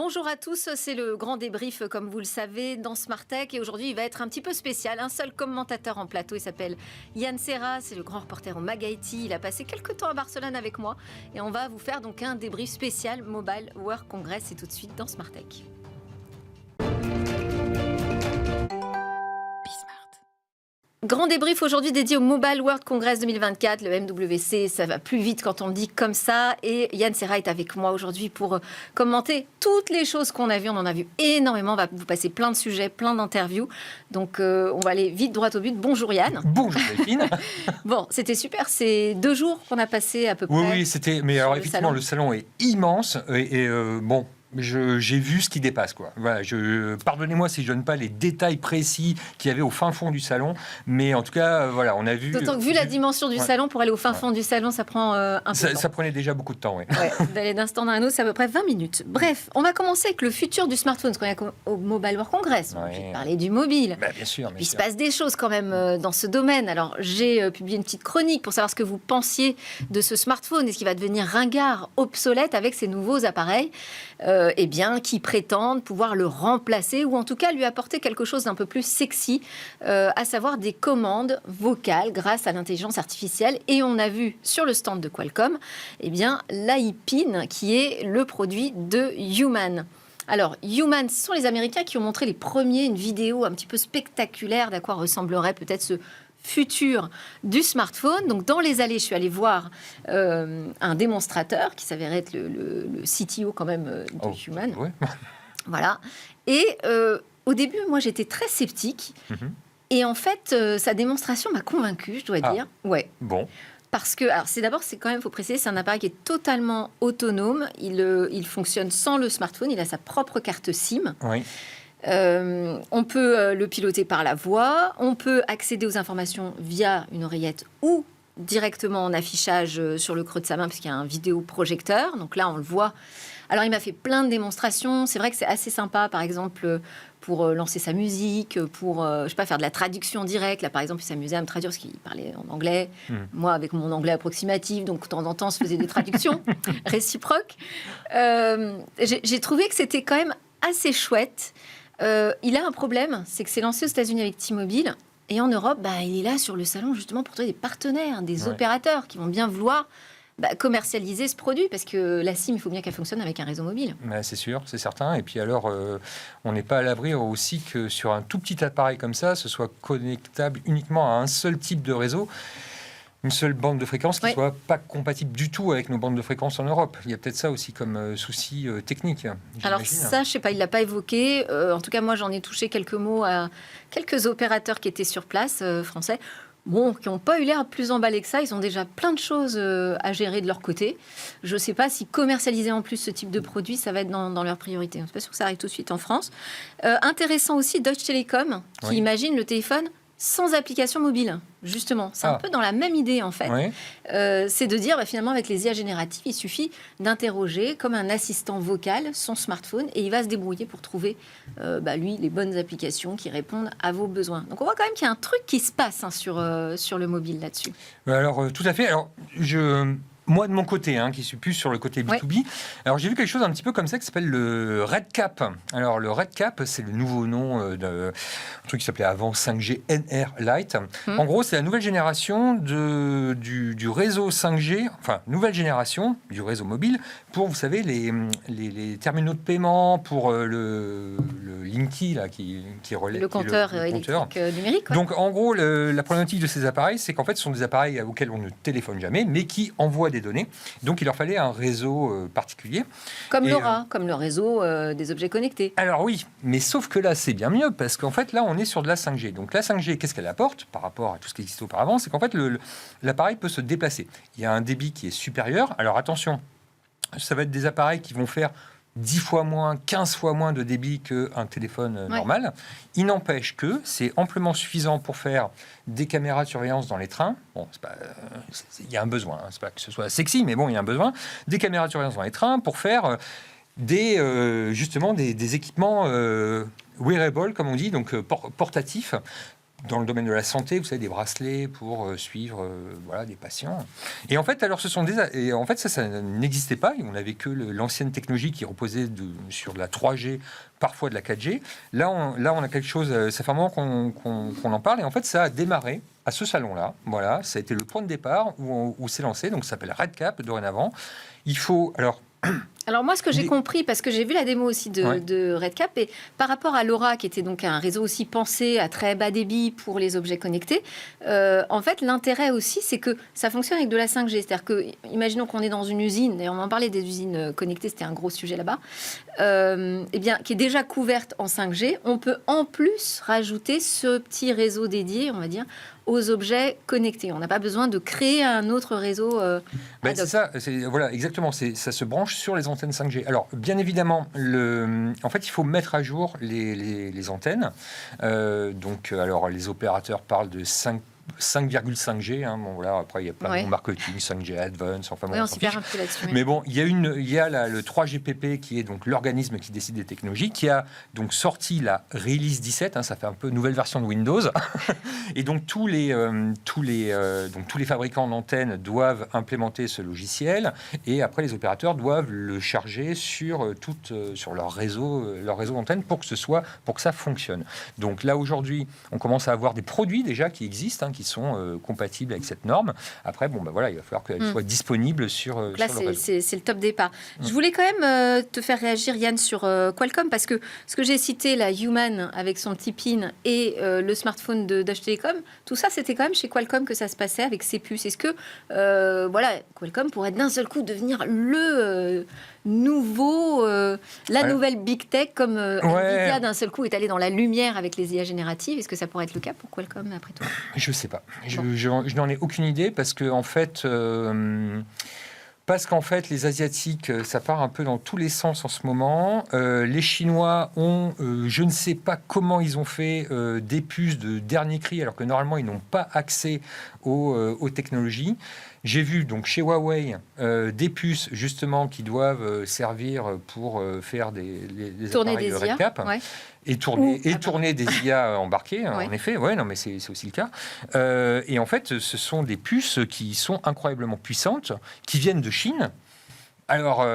Bonjour à tous, c'est le grand débrief comme vous le savez dans Smart Tech et aujourd'hui il va être un petit peu spécial. Un seul commentateur en plateau, il s'appelle Yann Serra, c'est le grand reporter au Mag IT. Il a passé quelques temps à Barcelone avec moi et on va vous faire donc un débrief spécial Mobile World Congress et tout de suite dans Smart Tech. Grand débrief aujourd'hui dédié au Mobile World Congress 2024, le MWC, ça va plus vite quand on le dit comme ça. Et Yann Serra est avec moi aujourd'hui pour commenter toutes les choses qu'on a vues. On en a vu énormément, on va vous passer plein de sujets, plein d'interviews. Donc on va aller vite droit au but. Bonjour Yann. Bonjour Delphine. Bon, c'était super, c'est 2 jours qu'on a passé à peu près. Oui, c'était. Mais alors effectivement, le salon est immense et bon. J'ai vu ce qui dépasse, quoi. Voilà, pardonnez-moi si je donne pas les détails précis qu'il y avait au fin fond du salon, mais en tout cas, voilà, on a vu. D'autant que vu la dimension du salon, pour aller au fin fond du salon, ça prend un peu de temps. Ça prenait déjà beaucoup de temps, oui. D'aller d'un stand à un autre, c'est à peu près 20 minutes. Bref, on va commencer avec le futur du smartphone, parce qu'on est au Mobile World Congress. On va parler du mobile. Bah, bien sûr. Il se passe des choses quand même dans ce domaine. Alors, j'ai publié une petite chronique pour savoir ce que vous pensiez de ce smartphone. Est-ce qu'il va devenir ringard, obsolète avec ces nouveaux appareils eh bien, qui prétendent pouvoir le remplacer ou en tout cas lui apporter quelque chose d'un peu plus sexy, à savoir des commandes vocales grâce à l'intelligence artificielle. Et on a vu sur le stand de Qualcomm eh bien, l'iPin qui est le produit de Human. Alors, Human, ce sont les Américains qui ont montré les premiers une vidéo un petit peu spectaculaire d'à quoi ressemblerait peut-être ce futur du smartphone. Donc, dans les allées, je suis allée voir un démonstrateur qui s'avérait être le CTO quand même de Human. Oui. Voilà. Et au début, moi, j'étais très sceptique. Et en fait, sa démonstration m'a convaincue, je dois dire. Ouais. Bon. Parce que, alors c'est quand même, il faut préciser, c'est un appareil qui est totalement autonome. Il fonctionne sans le smartphone. Il a sa propre carte SIM. Oui. On peut le piloter par la voix. On peut accéder aux informations via une oreillette ou directement en affichage sur le creux de sa main, puisqu'il y a un vidéoprojecteur. Donc là, on le voit. Alors, il m'a fait plein de démonstrations. C'est vrai que c'est assez sympa, par exemple, pour lancer sa musique, pour, je sais pas, faire de la traduction directe. Là, par exemple, il s'amusait à me traduire parce qu'il parlait en anglais. Moi, avec mon anglais approximatif, donc de temps en temps, on se faisait des traductions réciproques. J'ai trouvé que c'était quand même assez chouette. Il a un problème, c'est que c'est lancé aux États-Unis avec T-Mobile. Et en Europe, il est là sur le salon justement pour trouver des partenaires, des opérateurs qui vont bien vouloir commercialiser ce produit, parce que la SIM, il faut bien qu'elle fonctionne avec un réseau mobile. C'est sûr, c'est certain. Et puis alors, on n'est pas à l'abri aussi que sur un tout petit appareil comme ça, ce soit connectable uniquement à un seul type de réseau, une seule bande de fréquence qui ne soit pas compatible du tout avec nos bandes de fréquence en Europe. Il y a peut-être ça aussi comme souci technique. Alors ça, je ne sais pas, il ne l'a pas évoqué. En tout cas, moi, j'en ai touché quelques mots à quelques opérateurs qui étaient sur place, français. Bon, qui n'ont pas eu l'air plus emballés que ça. Ils ont déjà plein de choses à gérer de leur côté. Je ne sais pas si commercialiser en plus ce type de produit, ça va être dans leur priorité. Je ne suis pas sûre que ça arrive tout de suite en France. Intéressant aussi, Deutsche Telekom, qui imagine le téléphone sans application mobile, justement. C'est un peu dans la même idée, en fait. Oui. C'est de dire, finalement, avec les IA génératives, il suffit d'interroger, comme un assistant vocal, son smartphone, et il va se débrouiller pour trouver, lui, les bonnes applications qui répondent à vos besoins. Donc, on voit quand même qu'il y a un truc qui se passe sur le mobile là-dessus. Alors, tout à fait. Alors, moi, de mon côté, qui suis plus sur le côté B2B, alors j'ai vu quelque chose un petit peu comme ça qui s'appelle le RedCap. Alors, le RedCap, c'est le nouveau nom d'un truc qui s'appelait avant 5G NR Lite. En gros, c'est la nouvelle génération du réseau 5G, enfin, nouvelle génération du réseau mobile pour, vous savez, les terminaux de paiement, pour le Linky, là, qui relaie le compteur électrique numérique. Donc, en gros, la problématique de ces appareils, c'est qu'en fait, ce sont des appareils auxquels on ne téléphone jamais, mais qui envoient des données. Donc, il leur fallait un réseau particulier. Comme LoRa, comme le réseau des objets connectés. Alors oui, mais sauf que là, c'est bien mieux, parce qu'en fait, là, on est sur de la 5G. Donc, la 5G, qu'est-ce qu'elle apporte par rapport à tout ce qui existait auparavant? C'est qu'en fait, l'appareil peut se déplacer. Il y a un débit qui est supérieur. Alors, attention, ça va être des appareils qui vont faire 10 fois moins, 15 fois moins de débit qu'un téléphone normal. Il n'empêche que c'est amplement suffisant pour faire des caméras de surveillance dans les trains. Bon, il y a un besoin, c'est pas que ce soit sexy, mais bon, il y a un besoin. Des caméras de surveillance dans les trains pour faire justement des équipements wearable, comme on dit, donc portatifs, dans le domaine de la santé, vous savez, des bracelets pour suivre voilà, des patients. Et en fait, alors, ça n'existait pas. On n'avait que l'ancienne technologie qui reposait sur de la 3G, parfois de la 4G. Là, on a quelque chose, ça fait un moment qu'on en parle, et en fait, ça a démarré à ce salon-là. Voilà, ça a été le point de départ où c'est lancé, donc ça s'appelle RedCap dorénavant. Il faut... Alors moi, ce que j'ai compris, parce que j'ai vu la démo aussi de RedCap, et par rapport à LoRa, qui était donc un réseau aussi pensé à très bas débit pour les objets connectés, en fait, l'intérêt aussi, c'est que ça fonctionne avec de la 5G. C'est-à-dire que, imaginons qu'on est dans une usine, et on en parlait des usines connectées, c'était un gros sujet là-bas, eh bien, qui est déjà couverte en 5G, on peut en plus rajouter ce petit réseau dédié, on va dire, aux objets connectés. On n'a pas besoin de créer un autre réseau. C'est ça, voilà, exactement. Ça se branche sur les antennes 5G. Alors, bien évidemment, en fait, il faut mettre à jour les antennes. Alors, les opérateurs parlent de 5,5G. Bon, voilà, après, il y a plein de noms marketing, 5G Advance, enfin bon, on s'y perd un peu là-dessus. Mais bon, il y a le 3GPP, qui est donc l'organisme qui décide des technologies, qui a donc sorti la Release 17, ça fait un peu nouvelle version de Windows. Et donc, tous les fabricants d'antennes doivent implémenter ce logiciel, et après, les opérateurs doivent le charger sur leur réseau d'antennes pour que ça fonctionne. Donc là, aujourd'hui, on commence à avoir des produits déjà qui existent, qui sont compatibles avec cette norme. Après, il va falloir qu'elle soit disponible sur le réseau. C'est le top départ. Je voulais quand même te faire réagir, Yann, sur Qualcomm, parce que ce que j'ai cité, la Human avec son petit pin et le smartphone de Deutsche Telekom, tout ça, c'était quand même chez Qualcomm que ça se passait avec ses puces. Est-ce que Qualcomm pourrait d'un seul coup devenir le nouvelle big tech, comme Nvidia d'un seul coup est allé dans la lumière avec les IA génératives? Est-ce que ça pourrait être le cas pour Qualcomm après tout? Je sais pas. Je n'en ai aucune idée parce qu'en fait, les Asiatiques, ça part un peu dans tous les sens en ce moment. Les Chinois ont, je ne sais pas comment ils ont fait des puces de dernier cri, alors que normalement, ils n'ont pas accès aux technologies. J'ai vu donc chez Huawei des puces justement qui doivent servir pour faire des appareils de RedCap. Et tourner des IA embarquées, en effet. Mais c'est aussi le cas. Et en fait, ce sont des puces qui sont incroyablement puissantes, qui viennent de Chine. Alors,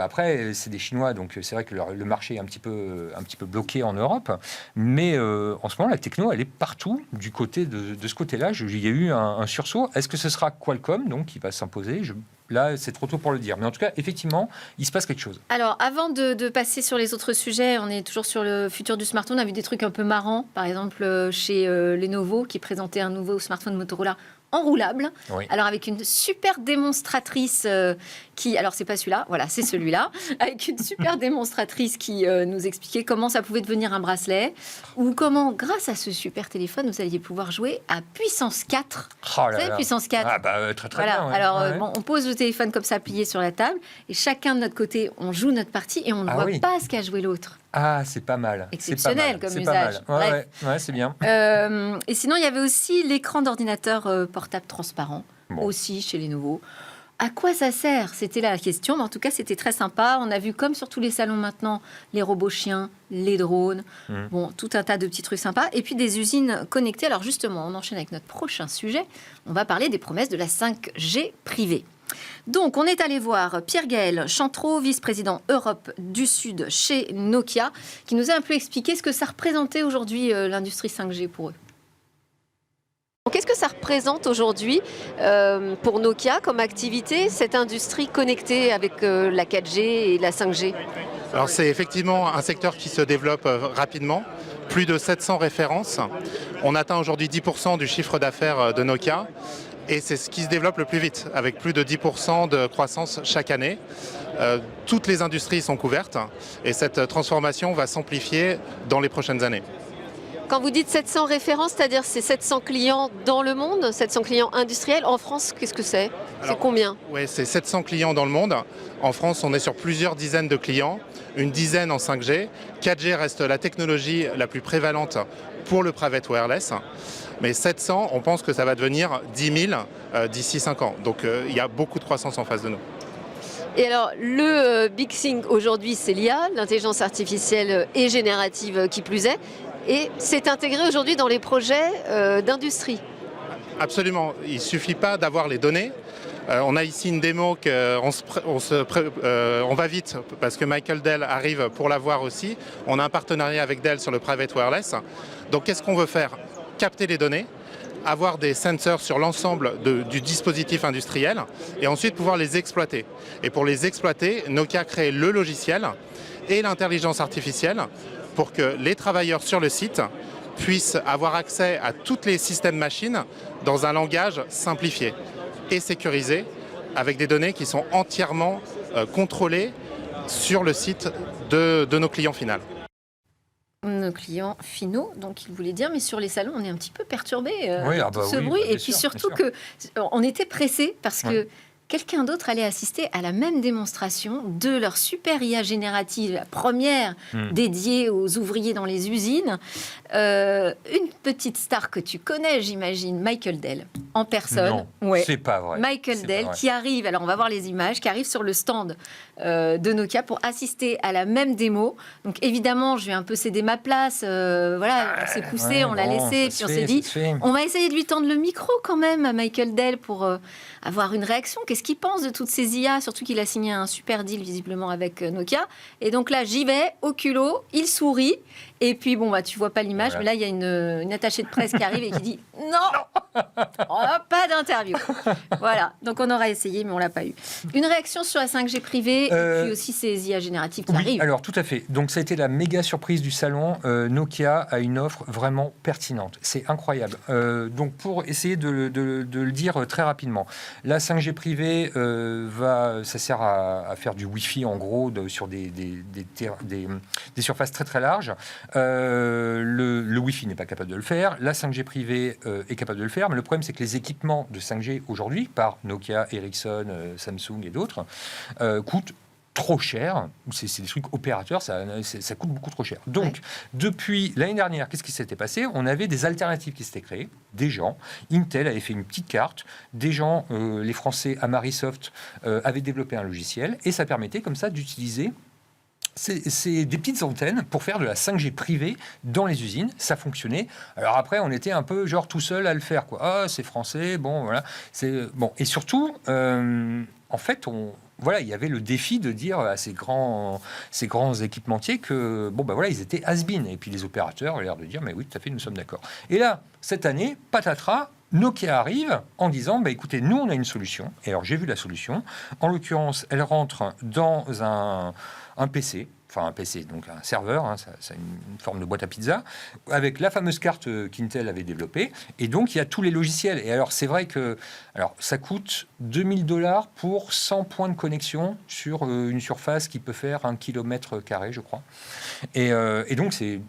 après, c'est des Chinois, donc c'est vrai que le marché est un petit peu bloqué en Europe. Mais en ce moment, la techno, elle est partout du côté de ce côté-là. Il y a eu un sursaut. Est-ce que ce sera Qualcomm donc, qui va s'imposer? Là, c'est trop tôt pour le dire. Mais en tout cas, effectivement, il se passe quelque chose. Alors, avant de passer sur les autres sujets, on est toujours sur le futur du smartphone. On a vu des trucs un peu marrants. Par exemple, chez Lenovo, qui présentait un nouveau smartphone Motorola enroulable. Oui. Alors, avec une super démonstratrice alors c'est pas celui-là, voilà, c'est celui-là, avec une super démonstratrice qui nous expliquait comment ça pouvait devenir un bracelet, ou comment, grâce à ce super téléphone, vous alliez pouvoir jouer à puissance 4. Vous savez, puissance 4. Très voilà. bien. Ouais. Alors, on pose le téléphone comme ça, plié sur la table, et chacun de notre côté, on joue notre partie, et on ne voit pas ce qu'a joué l'autre. Ah, c'est pas mal. Exceptionnel comme usage. Ouais, c'est bien. Et sinon, il y avait aussi l'écran d'ordinateur portable transparent, aussi chez Lenovo. À quoi ça sert? C'était la question, mais en tout cas, c'était très sympa. On a vu, comme sur tous les salons maintenant, les robots chiens, les drones, tout un tas de petits trucs sympas. Et puis des usines connectées. Alors justement, on enchaîne avec notre prochain sujet. On va parler des promesses de la 5G privée. Donc, on est allé voir Pierre-Gaël Chantreau, vice-président Europe du Sud chez Nokia, qui nous a un peu expliqué ce que ça représentait aujourd'hui, l'industrie 5G pour eux. Qu'est-ce que ça représente aujourd'hui pour Nokia comme activité, cette industrie connectée avec la 4G et la 5G? Alors c'est effectivement un secteur qui se développe rapidement, plus de 700 références. On atteint aujourd'hui 10% du chiffre d'affaires de Nokia et c'est ce qui se développe le plus vite, avec plus de 10% de croissance chaque année. Toutes les industries sont couvertes et cette transformation va s'amplifier dans les prochaines années. Quand vous dites 700 références, c'est-à-dire c'est 700 clients dans le monde, 700 clients industriels. En France, qu'est-ce que c'est? C'est combien? Oui, c'est 700 clients dans le monde. En France, on est sur plusieurs dizaines de clients, une dizaine en 5G. 4G reste la technologie la plus prévalente pour le private wireless. Mais 700, on pense que ça va devenir 10 000 d'ici 5 ans. Donc il y a beaucoup de croissance en face de nous. Et alors, le big thing aujourd'hui, c'est l'IA, l'intelligence artificielle et générative qui plus est. Et c'est intégré aujourd'hui dans les projets d'industrie. Absolument. Il ne suffit pas d'avoir les données. On a ici une démo on va vite parce que Michael Dell arrive pour la voir aussi. On a un partenariat avec Dell sur le Private Wireless. Donc qu'est-ce qu'on veut faire? Capter les données, avoir des sensors sur l'ensemble du dispositif industriel et ensuite pouvoir les exploiter. Et pour les exploiter, Nokia a créé le logiciel et l'intelligence artificielle pour que les travailleurs sur le site puissent avoir accès à tous les systèmes machines dans un langage simplifié et sécurisé avec des données qui sont entièrement contrôlées sur le site de nos clients finaux. Nos clients finaux, donc il voulait dire, mais sur les salons, on est un petit peu perturbé tout ce oui, bruit. bien Et puis sûr, surtout qu'on était pressé parce que quelqu'un d'autre allait assister à la même démonstration de leur super IA générative, la première dédiée aux ouvriers dans les usines. Une petite star que tu connais, j'imagine, Michael Dell, en personne. Non, c'est pas vrai. Michael Dell qui arrive, alors on va voir les images, qui arrive sur le stand de Nokia pour assister à la même démo. Donc évidemment, je vais un peu céder ma place. Voilà, on s'est poussé, on l'a laissé, puis on s'est dit, on va essayer de lui tendre le micro quand même à Michael Dell pour avoir une réaction. Qu'est-ce qu'il pense de toutes ces IA? Surtout qu'il a signé un super deal visiblement avec Nokia. Et donc là, j'y vais, au culot, il sourit. Et puis, bon, tu vois pas l'image, mais là, il y a une attachée de presse qui arrive et qui dit « Non, pas d'interview !» Voilà, donc on aura essayé, mais on l'a pas eu. Une réaction sur la 5G privée, et puis aussi ces IA génératives qui arrivent. Alors, tout à fait. Donc, ça a été la méga surprise du salon. Ça a une offre vraiment pertinente. C'est incroyable. Donc, pour essayer de le dire très rapidement, la 5G privée, ça sert à faire du Wi-Fi, en gros, sur des surfaces très, très larges. Le Wi-Fi n'est pas capable de le faire. La 5G privée est capable de le faire. Mais le problème, c'est que les équipements de 5G aujourd'hui, par Nokia, Ericsson, Samsung et d'autres, coûtent trop cher. C'est des trucs opérateurs, ça coûte beaucoup trop cher. Donc, depuis l'année dernière, qu'est-ce qui s'était passé? On avait des alternatives qui s'étaient créées. Des gens, Intel avait fait une petite carte, des gens, les Français, Amarisoft, avaient développé un logiciel, et ça permettait comme ça d'utiliser c'est des petites antennes pour faire de la 5G privée dans les usines. Ça fonctionnait. Alors après, on était un peu genre tout seul à le faire, quoi. Ah, c'est français, bon, voilà. Bon. Et surtout, en fait, il y avait le défi de dire à ces grands équipementiers que, ils étaient has-been. Et puis les opérateurs avaient l'air de dire, mais oui, tout à fait, nous sommes d'accord. Et là, cette année, patatras, Nokia arrive en disant, écoutez, nous, on a une solution. Et alors, j'ai vu la solution. En l'occurrence, elle rentre dans un PC, enfin un PC, donc un serveur, c'est une forme de boîte à pizza, avec la fameuse carte qu'Intel avait développée, et donc il y a tous les logiciels. Et alors c'est vrai que ça coûte $2000 pour 100 points de connexion sur une surface qui peut faire 1 km², je crois. Et donc c'est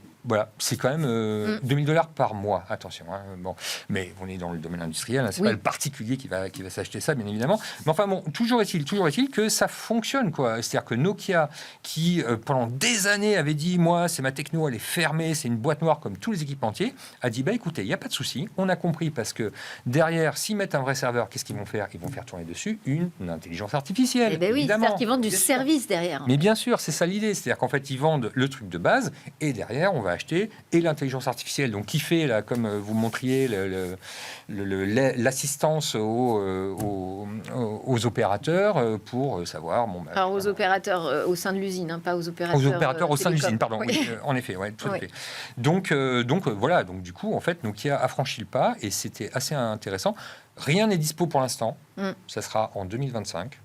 quand même $2000 par mois, attention. Bon, mais on est dans le domaine industriel, c'est pas le particulier qui va s'acheter ça, bien évidemment. Mais enfin bon, toujours est-il que ça fonctionne, quoi. C'est-à-dire que Nokia, qui pendant des années avait dit, moi, c'est ma techno, elle est fermée, c'est une boîte noire comme tous les équipementiers, a dit, écoutez, il n'y a pas de souci, on a compris, parce que derrière, s'ils mettent un vrai serveur, qu'est-ce qu'ils vont faire? Ils vont faire tourner dessus une intelligence artificielle. Eh bien oui, c'est-à-dire qu'ils vendent du service derrière. Mais bien sûr, c'est ça l'idée. C'est-à-dire qu'en fait, ils vendent le truc de base, et derrière, on va acheter et l'intelligence artificielle. Donc, qui fait, là, comme vous montriez, l'assistance aux opérateurs pour savoir... Alors, aux opérateurs au sein de l'usine, pas aux opérateurs... Aux opérateurs au sein de l'usine, pardon. Oui. Oui, en effet, tout à fait. Donc, voilà. Donc, du coup, en fait, Nokia a franchi le pas, et c'était assez intéressant. Rien n'est dispo pour l'instant. Ça sera en 2025.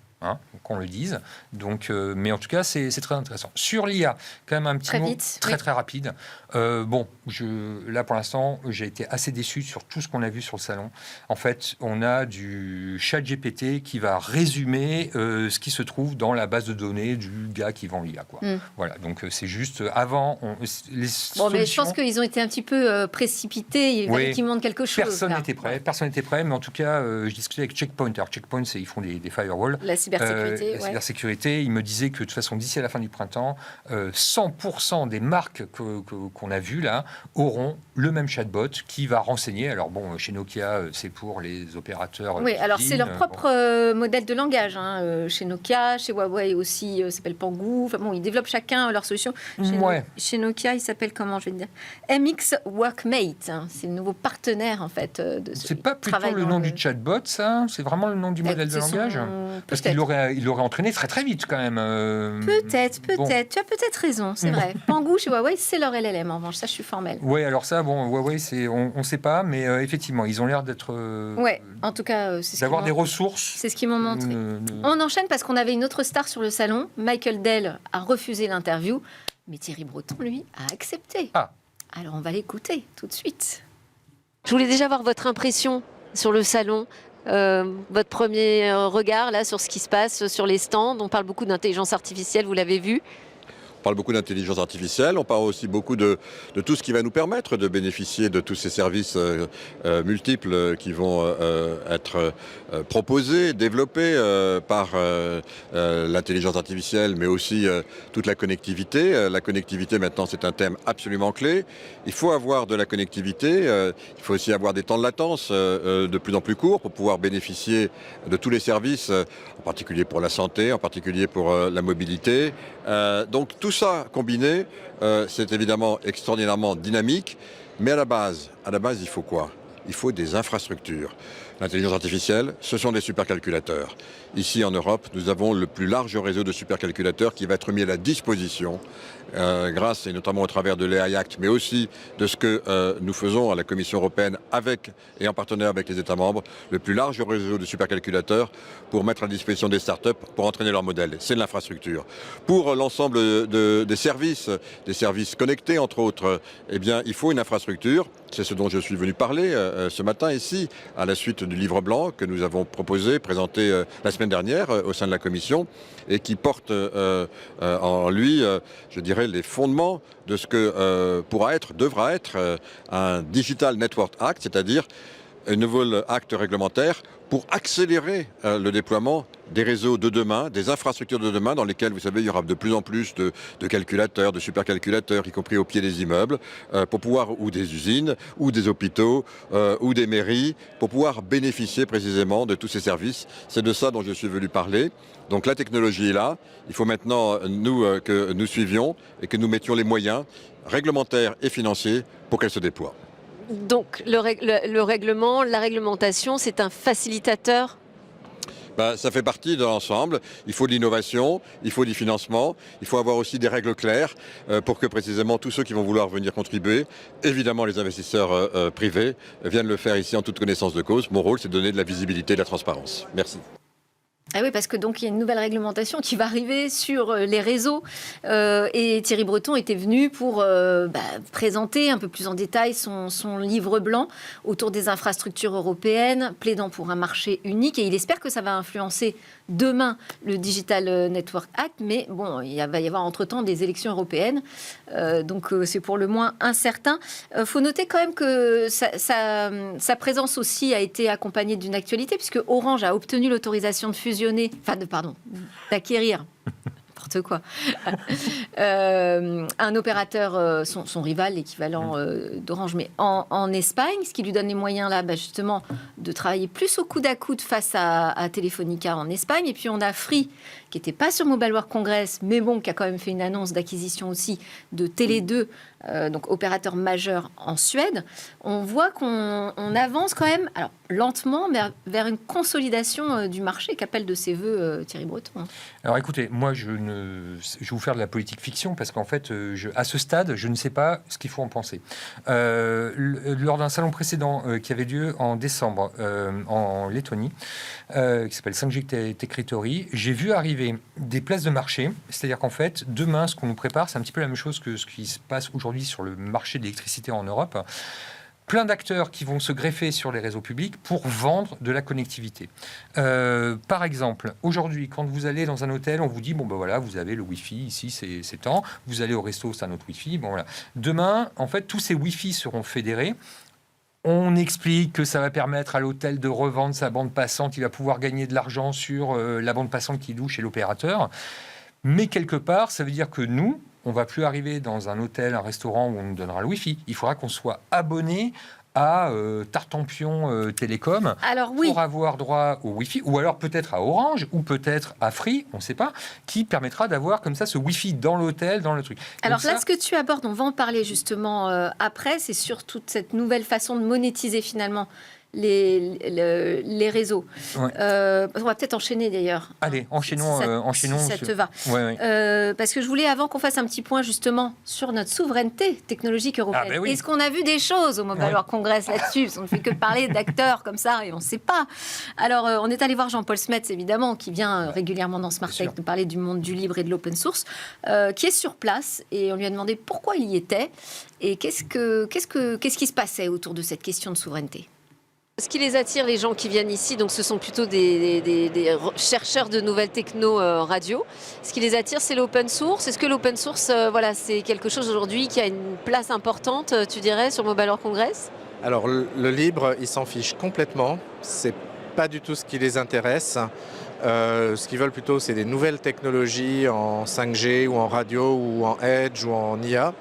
Qu'on le dise. Donc, mais en tout cas, c'est très intéressant. Sur l'IA, quand même un petit mot très rapide. Là, pour l'instant, j'ai été assez déçu sur tout ce qu'on a vu sur le salon. En fait, on a du ChatGPT qui va résumer ce qui se trouve dans la base de données du gars qui vend l'IA. Voilà, donc c'est juste avant... mais je pense qu'ils ont été un petit peu précipités. Il fallait qu'ils montrent quelque chose. Personne n'était prêt, mais en tout cas, je discutais avec Checkpoint. Alors, Checkpoint, ils font des firewalls. La cybersécurité. La cybersécurité, il me disait que de toute façon, d'ici à la fin du printemps, 100% des marques qu'on a vus là auront le même chatbot qui va renseigner. Alors bon, chez Nokia, c'est pour les opérateurs. Oui, alors c'est leur propre modèle de langage. Chez Nokia, chez Huawei aussi, ça s'appelle Pangu. Enfin bon, ils développent chacun leur solution. Chez Nokia, il s'appelle comment, je vais te dire, MX Workmate. C'est le nouveau partenaire en fait de ce. C'est pas plutôt le nom du chatbot, ça? C'est vraiment le nom du modèle de langage? Parce qu'il l'aurait entraîné très très vite quand même. Peut-être. Bon. Tu as peut-être raison, c'est vrai. Pangu chez Huawei, c'est leur LLM en revanche. Ça, je suis formelle. Oui, alors ça, bon, Huawei, on ne sait pas, mais effectivement, ils ont l'air d'être. Ouais, en tout cas, c'est d'avoir des ressources. C'est ce qu'ils m'ont montré. On enchaîne parce qu'on avait une autre star sur le salon. Michael Dell a refusé l'interview, mais Thierry Breton, lui, a accepté. Ah. Alors, on va l'écouter tout de suite. Je voulais déjà avoir votre impression sur le salon. Votre premier regard là sur ce qui se passe sur les stands. On parle beaucoup d'intelligence artificielle, vous l'avez vu. On parle beaucoup d'intelligence artificielle, on parle aussi beaucoup de tout ce qui va nous permettre de bénéficier de tous ces services multiples qui vont être proposés, développés par l'intelligence artificielle, mais aussi toute la connectivité. La connectivité, maintenant, c'est un thème absolument clé. Il faut avoir de la connectivité, il faut aussi avoir des temps de latence de plus en plus courts pour pouvoir bénéficier de tous les services, en particulier pour la santé, en particulier pour la mobilité. Donc tout ça combiné, c'est évidemment extraordinairement dynamique, mais à la base, il faut quoi? Il faut des infrastructures. L'intelligence artificielle, ce sont des supercalculateurs. Ici en Europe, nous avons le plus large réseau de supercalculateurs qui va être mis à la disposition grâce et notamment au travers de l'AI Act, mais aussi de ce que nous faisons à la Commission européenne avec et en partenariat avec les États membres, le plus large réseau de supercalculateurs pour mettre à disposition des startups pour entraîner leur modèle. C'est de l'infrastructure. Pour l'ensemble des services connectés entre autres, eh bien, il faut une infrastructure. C'est ce dont je suis venu parler ce matin ici, à la suite du livre blanc que nous avons proposé, présenté la semaine dernière au sein de la Commission, et qui porte en lui, je dirais, les fondements de ce que devra être un Digital Network Act, c'est-à-dire un nouvel acte réglementaire pour accélérer le déploiement des réseaux de demain, des infrastructures de demain dans lesquelles, vous savez, il y aura de plus en plus de calculateurs, de supercalculateurs, y compris au pied des immeubles, pour pouvoir, ou des usines, ou des hôpitaux, ou des mairies, pour pouvoir bénéficier précisément de tous ces services. C'est de ça dont je suis venu parler. Donc la technologie est là. Il faut maintenant, que nous suivions et que nous mettions les moyens réglementaires et financiers pour qu'elle se déploie. Donc le règlement, la réglementation, c'est un facilitateur? Ça fait partie de l'ensemble. Il faut de l'innovation, il faut du financement, il faut avoir aussi des règles claires pour que précisément tous ceux qui vont vouloir venir contribuer, évidemment les investisseurs privés, viennent le faire ici en toute connaissance de cause. Mon rôle, c'est de donner de la visibilité et de la transparence. Merci. Ah oui, parce que donc il y a une nouvelle réglementation qui va arriver sur les réseaux et Thierry Breton était venu pour présenter un peu plus en détail son livre blanc autour des infrastructures européennes, plaidant pour un marché unique et il espère que ça va influencer demain le Digital Network Act, mais bon, il va y avoir entre-temps des élections européennes, donc c'est pour le moins incertain. Faut noter quand même que sa présence aussi a été accompagnée d'une actualité puisque Orange a obtenu l'autorisation de fusionner d'acquérir n'importe quoi un opérateur, son rival, l'équivalent d'Orange, mais en Espagne, ce qui lui donne les moyens là, justement, de travailler plus au coude à coude face à Telefónica en Espagne. Et puis on a Free, qui n'était pas sur Mobile World Congress, mais bon, qui a quand même fait une annonce d'acquisition aussi de Tele2, donc opérateur majeur en Suède. On voit qu'on avance quand même, alors lentement, mais vers une consolidation du marché qu'appelle de ses voeux Thierry Breton. Alors écoutez, moi je vais vous faire de la politique fiction parce qu'en fait, à ce stade, je ne sais pas ce qu'il faut en penser. Lors d'un salon précédent qui avait lieu en décembre en Lettonie, qui s'appelle 5G Techritory, j'ai vu arriver des places de marché, c'est-à-dire qu'en fait, demain, ce qu'on nous prépare, c'est un petit peu la même chose que ce qui se passe aujourd'hui sur le marché de l'électricité en Europe. Plein d'acteurs qui vont se greffer sur les réseaux publics pour vendre de la connectivité. Par exemple, aujourd'hui, quand vous allez dans un hôtel, on vous dit, bon ben voilà, vous avez le Wi-Fi, ici c'est tant, vous allez au resto, c'est un autre Wi-Fi, bon voilà. Demain, en fait, tous ces Wi-Fi seront fédérés. On explique que ça va permettre à l'hôtel de revendre sa bande passante, il va pouvoir gagner de l'argent sur la bande passante qu'il loue chez l'opérateur. Mais quelque part, ça veut dire que nous, on va plus arriver dans un hôtel, un restaurant où on nous donnera le Wi-Fi. Il faudra qu'on soit abonné à Tartampion Télécom Alors oui, pour avoir droit au Wi-Fi, ou alors peut-être à Orange, ou peut-être à Free, on ne sait pas, qui permettra d'avoir comme ça ce Wi-Fi dans l'hôtel, dans le truc. alors Donc là, ça, ce que tu abordes, on va en parler justement après, c'est sur toute cette nouvelle façon de monétiser finalement les réseaux. Ouais. On va peut-être enchaîner d'ailleurs. allez, enchaînons. Si ça te va. Ouais, ouais. Parce que je voulais, avant qu'on fasse un petit point justement sur notre souveraineté technologique européenne, Ah, ben oui. est-ce qu'on a vu des choses au Mobile Ouais. World Congress là-dessus? Parce qu'on ne fait que parler d'acteurs comme ça et on ne sait pas. Alors, on est allé voir Jean-Paul Smets, évidemment, qui vient régulièrement dans Smart Bien Tech sûr. nous parler du monde du libre et de l'open source, qui est sur place, et on lui a demandé pourquoi il y était et qu'est-ce qui se passait autour de cette question de souveraineté. Ce qui les attire, les gens qui viennent ici, donc ce sont plutôt des chercheurs de nouvelles techno radio. Ce qui les attire, c'est l'open source. Est-ce que l'open source, voilà, c'est quelque chose aujourd'hui qui a une place importante, tu dirais, sur Mobile World Congress? Alors le libre, ils s'en fichent complètement. C'est pas du tout ce qui les intéresse. Ce qu'ils veulent plutôt, c'est des nouvelles technologies en 5G ou en radio ou en Edge ou en IA.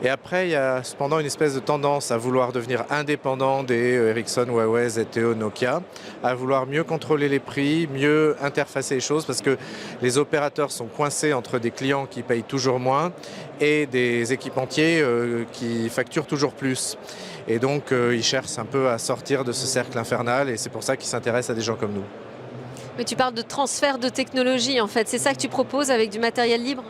Et après, il y a cependant une espèce de tendance à vouloir devenir indépendant des Ericsson, Huawei, ZTE, Nokia, à vouloir mieux contrôler les prix, mieux interfacer les choses, parce que les opérateurs sont coincés entre des clients qui payent toujours moins et des équipementiers qui facturent toujours plus. Et donc, ils cherchent un peu à sortir de ce cercle infernal, et c'est pour ça qu'ils s'intéressent à des gens comme nous. Mais tu parles de transfert de technologie, en fait. C'est ça que tu proposes avec du matériel libre?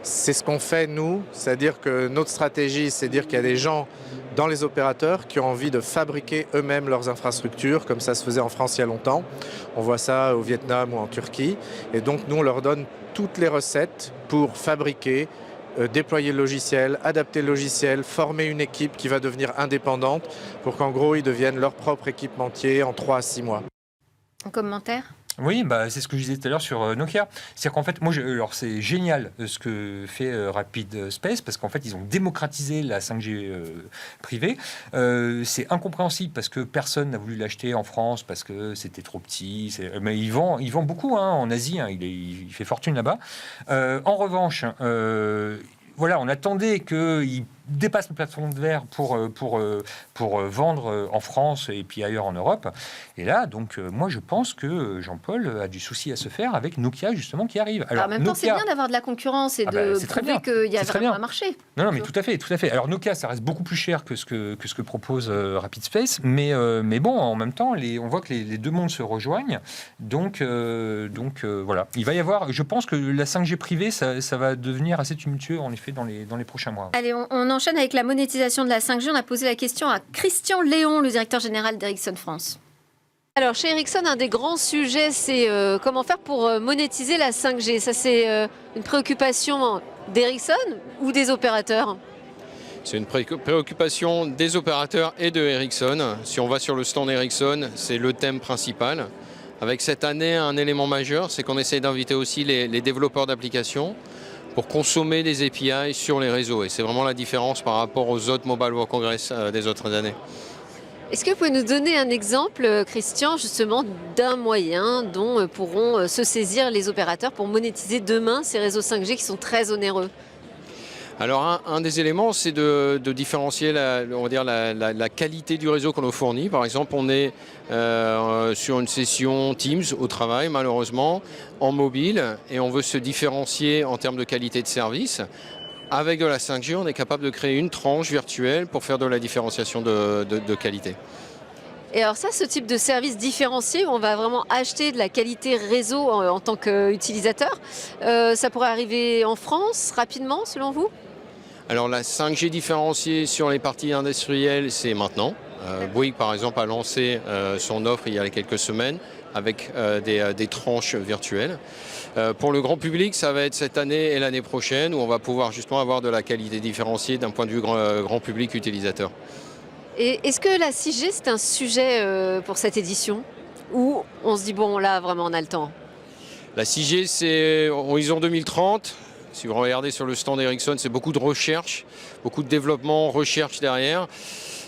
C'est ce qu'on fait, nous, c'est-à-dire que notre stratégie, c'est dire qu'il y a des gens dans les opérateurs qui ont envie de fabriquer eux-mêmes leurs infrastructures, comme ça se faisait en France il y a longtemps. On voit ça au Vietnam ou en Turquie. Et donc, nous, on leur donne toutes les recettes pour fabriquer, déployer le logiciel, adapter le logiciel, former une équipe qui va devenir indépendante pour qu'en gros, ils deviennent leur propre équipementier en 3 à 6 mois. Un commentaire? Oui, bah, c'est ce que je disais tout à l'heure sur Nokia. C'est-à-dire qu'en fait, alors c'est génial ce que fait Rapid Space, parce qu'en fait, ils ont démocratisé la 5G privée. C'est incompréhensible parce que personne n'a voulu l'acheter en France, parce que c'était trop petit. Mais ils vendent beaucoup en Asie, il fait fortune là-bas. En revanche, voilà, on attendait qu'ils dépassent le plafond de verre pour vendre en France et puis ailleurs en Europe. Et là, donc, moi, je pense que Jean-Paul a du souci à se faire avec Nokia, justement, qui arrive. Alors, en même temps, c'est bien d'avoir de la concurrence et de c'est très prouver bien. qu'il y a C'est très vraiment bien. un marché. Non, mais tout à fait, tout à fait. Alors Nokia, ça reste beaucoup plus cher que ce que propose Rapid Space, mais bon, en même temps, on voit que les deux mondes se rejoignent. Donc voilà, il va y avoir. Je pense que la 5G privée, ça va devenir assez tumultueux en effet dans les prochains mois. Allez, on enchaîne avec la monétisation de la 5G. On a posé la question à Christian Léon, le directeur général d'Ericsson France. Alors, chez Ericsson, un des grands sujets, c'est comment faire pour monétiser la 5G. Ça, c'est une préoccupation d'Ericsson ou des opérateurs? C'est une préoccupation des opérateurs et de Ericsson. Si on va sur le stand Ericsson, c'est le thème principal. Avec cette année, un élément majeur, c'est qu'on essaie d'inviter aussi les développeurs d'applications pour consommer des API sur les réseaux. Et c'est vraiment la différence par rapport aux autres Mobile World Congress des autres années. Est-ce que vous pouvez nous donner un exemple, Christian, justement, d'un moyen dont pourront se saisir les opérateurs pour monétiser demain ces réseaux 5G qui sont très onéreux? Alors un des éléments, c'est de différencier la qualité du réseau qu'on nous fournit. Par exemple, on est sur une session Teams au travail, malheureusement, en mobile, et on veut se différencier en termes de qualité de service. Avec de la 5G, on est capable de créer une tranche virtuelle pour faire de la différenciation de qualité. Et alors ça, ce type de service différencié, où on va vraiment acheter de la qualité réseau en tant qu'utilisateur, ça pourrait arriver en France rapidement, selon vous? Alors la 5G différenciée sur les parties industrielles, c'est maintenant. Bouygues, par exemple, a lancé son offre il y a quelques semaines avec des tranches virtuelles. Pour le grand public, ça va être cette année et l'année prochaine où on va pouvoir justement avoir de la qualité différenciée d'un point de vue grand public utilisateur. Et est-ce que la 6G, c'est un sujet pour cette édition? Ou on se dit, bon, là, vraiment, on a le temps? La 6G, c'est horizon 2030. Si vous regardez sur le stand Ericsson, c'est beaucoup de recherche, beaucoup de développement, recherche derrière.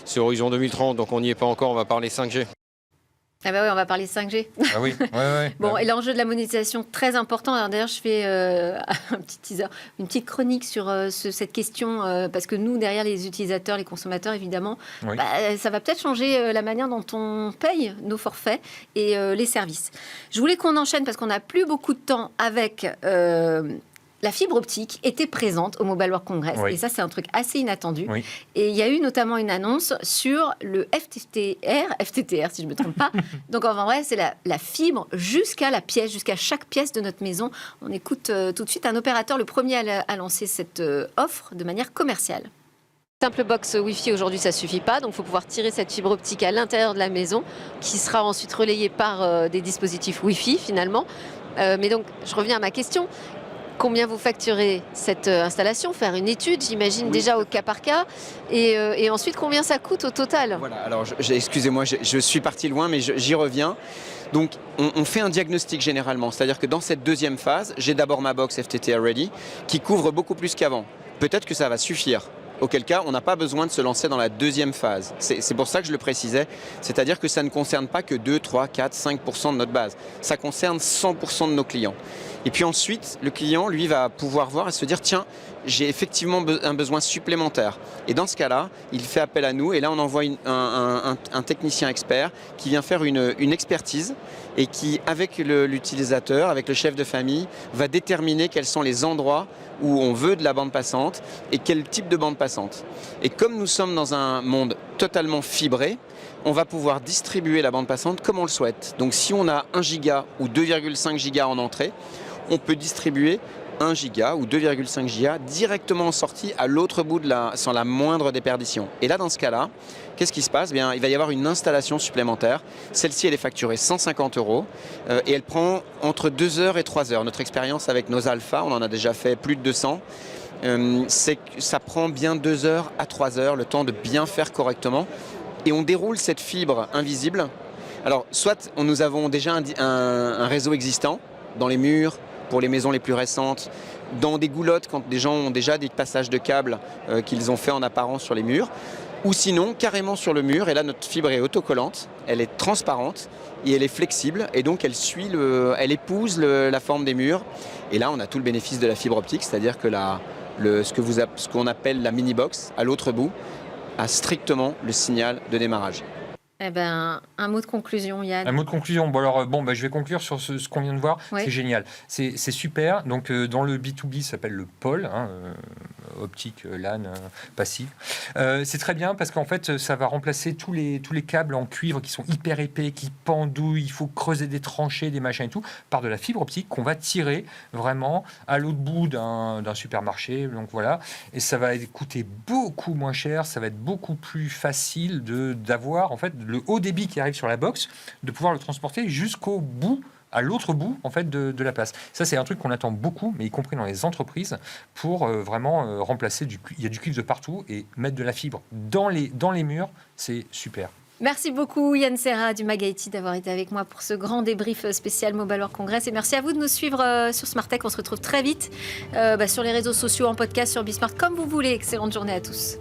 C'est horizon 2030, donc on n'y est pas encore, on va parler 5G. Ah bah oui, on va parler 5G. Ah oui, ouais. Bon, Bah, et l'enjeu de la monétisation, très important. Alors, d'ailleurs, je fais un petit teaser, une petite chronique sur cette question, parce que nous, derrière les utilisateurs, les consommateurs, évidemment, Oui. ça va peut-être changer la manière dont on paye nos forfaits et les services. Je voulais qu'on enchaîne, parce qu'on n'a plus beaucoup de temps, avec... la fibre optique était présente au Mobile World Congress. Oui. Et ça, c'est un truc assez inattendu. Oui. Et il y a eu notamment une annonce sur le FTTR si je ne me trompe pas. Donc, en vrai, c'est la fibre jusqu'à la pièce, jusqu'à chaque pièce de notre maison. On écoute tout de suite un opérateur, le premier à lancer cette offre de manière commerciale. Simple box Wi-Fi aujourd'hui, ça suffit pas. Donc, il faut pouvoir tirer cette fibre optique à l'intérieur de la maison, qui sera ensuite relayée par des dispositifs Wi-Fi finalement. Mais donc, je reviens à ma question. Combien vous facturez cette installation? Faire une étude, j'imagine, déjà au cas par cas. Et ensuite, combien ça coûte au total? Voilà, alors excusez-moi, je suis parti loin, mais j'y reviens. Donc, on fait un diagnostic généralement. C'est-à-dire que dans cette deuxième phase, j'ai d'abord ma box FTTR Ready qui couvre beaucoup plus qu'avant. Peut-être que ça va suffire. Auquel cas, on n'a pas besoin de se lancer dans la deuxième phase. C'est pour ça que je le précisais. C'est-à-dire que ça ne concerne pas que 2, 3, 4, 5% de notre base. Ça concerne 100% de nos clients. Et puis ensuite, le client, lui, va pouvoir voir et se dire, tiens, j'ai effectivement un besoin supplémentaire. Et dans ce cas-là, il fait appel à nous. Et là, on envoie un technicien expert qui vient faire une expertise et qui, avec l'utilisateur, avec le chef de famille, va déterminer quels sont les endroits où on veut de la bande passante et quel type de bande passante. Et comme nous sommes dans un monde totalement fibré, on va pouvoir distribuer la bande passante comme on le souhaite. Donc si on a 1 giga ou 2,5 giga en entrée, on peut distribuer 1 giga ou 2,5 giga directement en sortie à l'autre bout sans la moindre déperdition. Et là, dans ce cas-là, qu'est-ce qui se passe? Bien, il va y avoir une installation supplémentaire. Celle-ci, elle est facturée 150 € et elle prend entre 2 heures et 3 heures. Notre expérience avec nos alphas, on en a déjà fait plus de 200. C'est que ça prend bien 2 heures à 3 heures, le temps de bien faire correctement. Et on déroule cette fibre invisible. Alors, soit nous avons déjà un réseau existant dans les murs, pour les maisons les plus récentes, dans des goulottes quand des gens ont déjà des passages de câbles qu'ils ont fait en apparence sur les murs, ou sinon carrément sur le mur. Et là, notre fibre est autocollante, elle est transparente et elle est flexible, et donc elle épouse la forme des murs. Et là, on a tout le bénéfice de la fibre optique, c'est-à-dire que ce qu'on appelle la mini-box à l'autre bout a strictement le signal de démarrage. Eh ben, un mot de conclusion, Yann. Un mot de conclusion. Bon, alors, je vais conclure sur ce qu'on vient de voir. Oui. C'est génial. C'est super. Donc, dans le B2B, ça s'appelle le POL, optique, LAN, passive. C'est très bien parce qu'en fait, ça va remplacer tous les câbles en cuivre qui sont hyper épais, qui pendouillent. Il faut creuser des tranchées, des machins et tout, par de la fibre optique qu'on va tirer vraiment à l'autre bout d'un supermarché. Donc, voilà. Et ça va coûter beaucoup moins cher. Ça va être beaucoup plus facile d'avoir, en fait, le haut débit qui arrive sur la box, de pouvoir le transporter jusqu'au bout, à l'autre bout en fait de la place. Ça, c'est un truc qu'on attend beaucoup, mais y compris dans les entreprises, pour vraiment remplacer il y a du cuivre de partout, et mettre de la fibre dans les murs, c'est super. Merci beaucoup Yann Serra du Mag IT d'avoir été avec moi pour ce grand débrief spécial Mobile World Congress, et merci à vous de nous suivre sur Smartech. On se retrouve très vite sur les réseaux sociaux, en podcast, sur Bismart, comme vous voulez. Excellente journée à tous.